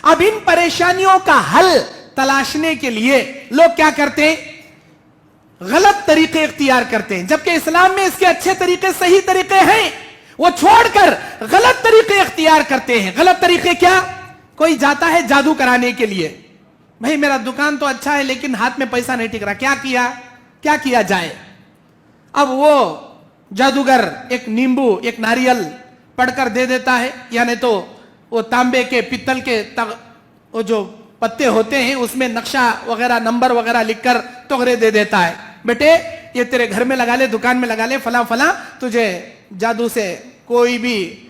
اب ان پریشانیوں کا حل تلاشنے کے لیے لوگ کیا کرتے ہیں؟ غلط طریقے اختیار کرتے ہیں، جبکہ اسلام میں اس کے اچھے طریقے، صحیح طریقے ہیں، وہ چھوڑ کر غلط طریقے اختیار کرتے ہیں۔ غلط طریقے کیا؟ کوئی جاتا ہے جادو کرانے کے لیے، بھائی میرا دکان تو اچھا ہے لیکن ہاتھ میں پیسہ نہیں ٹک رہا، کیا کیا جائے؟ اب وہ جادوگر ایک نیمبو، ایک ناریل پڑھ کر دے دیتا ہے، یعنی تو وہ تانبے کے، پتل کے وہ جو پتے ہوتے ہیں اس میں نقشہ وغیرہ، نمبر وغیرہ لکھ کر تغرے دے دیتا ہے، بیٹے یہ تیرے گھر میں لگا لے، دکان میں لگا لے، فلاں فلاں، تجھے جادو سے کوئی بھی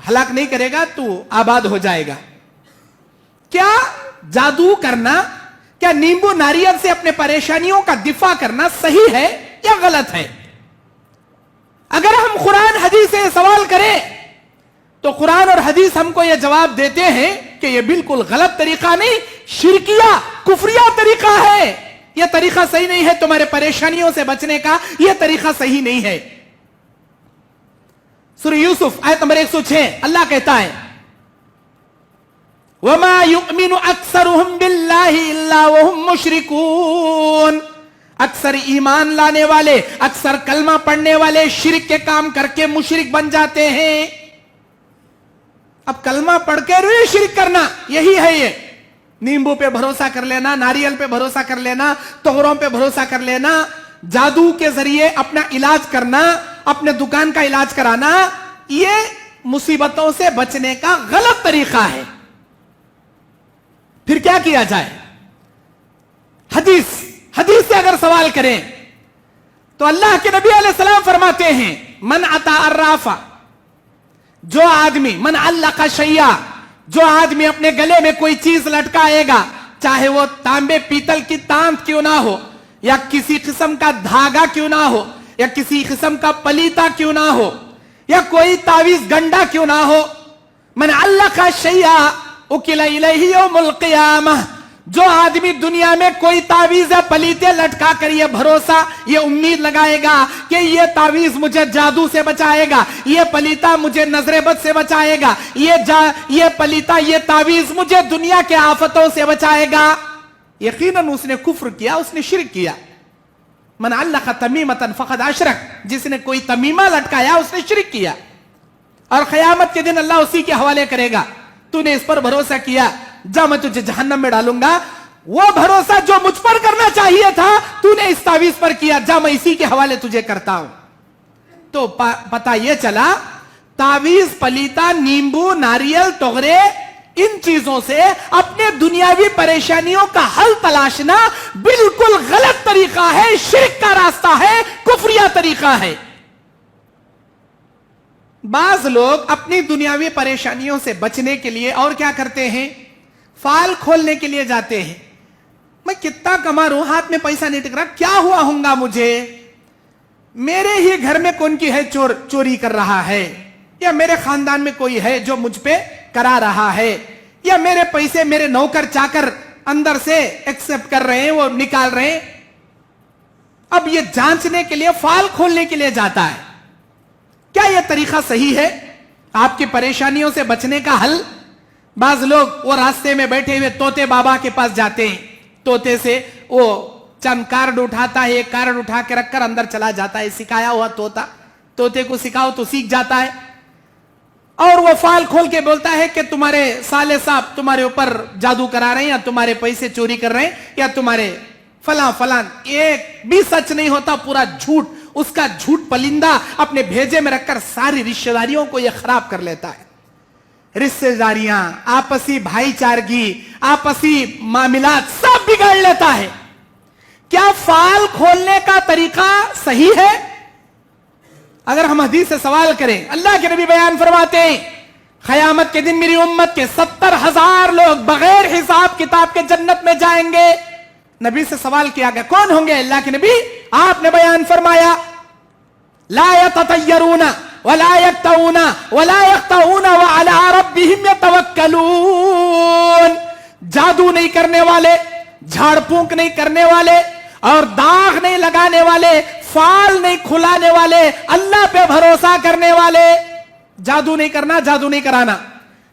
ہلاک نہیں کرے گا، تو آباد ہو جائے گا۔ کیا جادو کرنا، کیا نیمبو ناریل سے اپنے پریشانیوں کا دفاع کرنا صحیح ہے یا غلط ہے؟ اگر ہم قرآن حدیث سے سوال کریں تو قرآن اور حدیث ہم کو یہ جواب دیتے ہیں کہ یہ بالکل غلط طریقہ نہیں، شرکیہ، کفریہ طریقہ ہے، یہ طریقہ صحیح نہیں ہے، تمہارے پریشانیوں سے بچنے کا یہ طریقہ صحیح نہیں ہے۔ سورہ یوسف آیت نمبر 106 اللہ کہتا ہے وَمَا يُؤْمِنُ أَكْثَرُهُمْ بِاللَّهِ إِلَّا وَهُمْ مُشْرِكُونَ، اکثر ایمان لانے والے، اکثر کلمہ پڑھنے والے شرک کے کام کر کے مشرک بن جاتے ہیں۔ اب کلمہ پڑھ کے شرک کرنا یہی ہے، یہ نیمبو پہ بھروسہ کر لینا، ناریل پہ بھروسہ کر لینا، تغروں پہ بھروسہ کر لینا، جادو کے ذریعے اپنا علاج کرنا، اپنے دکان کا علاج کرانا، یہ مصیبتوں سے بچنے کا غلط طریقہ ہے۔ پھر کیا کیا جائے؟ حدیث سے اگر سوال کریں تو اللہ کے نبی علیہ السلام فرماتے ہیں من اتا الرافا، جو آدمی، من علق شیئا، جو آدمی اپنے گلے میں کوئی چیز لٹکائے گا، چاہے وہ تانبے پیتل کی تانت کیوں نہ ہو، یا کسی قسم کا دھاگا کیوں نہ ہو، یا کسی قسم کا پلیتا کیوں نہ ہو، یا کوئی تعویذ گنڈا کیوں نہ ہو، من علق شیئا اکل الیہ یوم القیامہ، جو آدمی دنیا میں کوئی تعویذ پلیتے لٹکا کر یہ بھروسہ، یہ امید لگائے گا کہ یہ تعویذ مجھے جادو سے بچائے گا، یہ پلیتا مجھے نظر بد سے بچائے گا، یہ پلیتا، یہ تعویذ مجھے دنیا کے آفتوں سے بچائے گا، یقیناً اس نے کفر کیا، اس نے شرک کیا۔ من علق تمیمۃ فقد اشرک، جس نے کوئی تمیمہ لٹکایا اس نے شرک کیا، اور قیامت کے دن اللہ اسی کے حوالے کرے گا تو نے اس پر بھروسہ کیا، جا میں تجھے جہنم میں ڈالوں گا، وہ بھروسہ جو مجھ پر کرنا چاہیے تھا تو نے اس تعویذ پر کیا، جا میں اسی کے حوالے تجھے کرتا ہوں۔ تو پتہ یہ چلا تعویذ، پلیتا، نیمبو، ناریل، تغرے، ان چیزوں سے اپنے دنیاوی پریشانیوں کا حل تلاشنا بالکل غلط طریقہ ہے، شرک کا راستہ ہے، کفریہ طریقہ ہے۔ بعض لوگ اپنی دنیاوی پریشانیوں سے بچنے کے لیے اور کیا کرتے ہیں؟ فائل کھولنے کے لیے جاتے ہیں، میں کتنا کما رہا ہوں، ہاتھ میں پیسہ نہیں ٹک رہا، کیا ہوا ہوگا مجھے، میرے ہی گھر میں کون کی ہے چوری کر رہا ہے، یا میرے خاندان میں کوئی ہے جو مجھ پہ کرا رہا ہے، یا میرے پیسے میرے نوکر چاکر اندر سے ایکسپٹ کر رہے ہیں، وہ نکال رہے ہیں۔ اب یہ جانچنے کے لیے، فائل کھولنے کے لیے جاتا ہے۔ کیا یہ طریقہ صحیح ہے آپ کی پریشانیوں سے بچنے کا حل؟ بعض لوگ وہ راستے میں بیٹھے ہوئے طوطے بابا کے پاس جاتے ہیں، طوطے سے وہ چند کارڈ اٹھاتا ہے، ایک کارڈ اٹھا کے رکھ کر اندر چلا جاتا ہے، سکھایا ہوا طوطا، طوطے کو سکھاؤ تو سیکھ جاتا ہے، اور وہ فائل کھول کے بولتا ہے کہ تمہارے سالے صاحب تمہارے اوپر جادو کرا رہے ہیں، یا تمہارے پیسے چوری کر رہے ہیں، یا تمہارے فلاں فلاں، ایک بھی سچ نہیں ہوتا، پورا جھوٹ، اس کا جھوٹ پلندہ اپنے بھیجے میں رکھ کر ساری رشتہ داریوں کو یہ خراب کر لیتا ہے۔ رشتہ داریاں، آپسی بھائی چارگی، آپسی معاملات سب بگاڑ لیتا ہے۔ کیا فائل کھولنے کا طریقہ صحیح ہے؟ اگر ہم حدیث سے سوال کریں، اللہ کے نبی بیان فرماتے ہیں قیامت کے دن میری امت کے 70,000 لوگ بغیر حساب کتاب کے جنت میں جائیں گے۔ نبی سے سوال کیا گیا کون ہوں گے؟ اللہ کے نبی آپ نے بیان فرمایا لا يتطيرون ولا يكتوون ولا يخطئون وعلى ربهم يتوكلون، جادو نہیں کرنے والے، جھاڑ پھونک نہیں کرنے والے، اور داغ نہیں لگانے والے، فال نہیں کھلانے والے، اللہ پہ بھروسہ کرنے والے، جادو نہیں کرنا، جادو نہیں کرانا،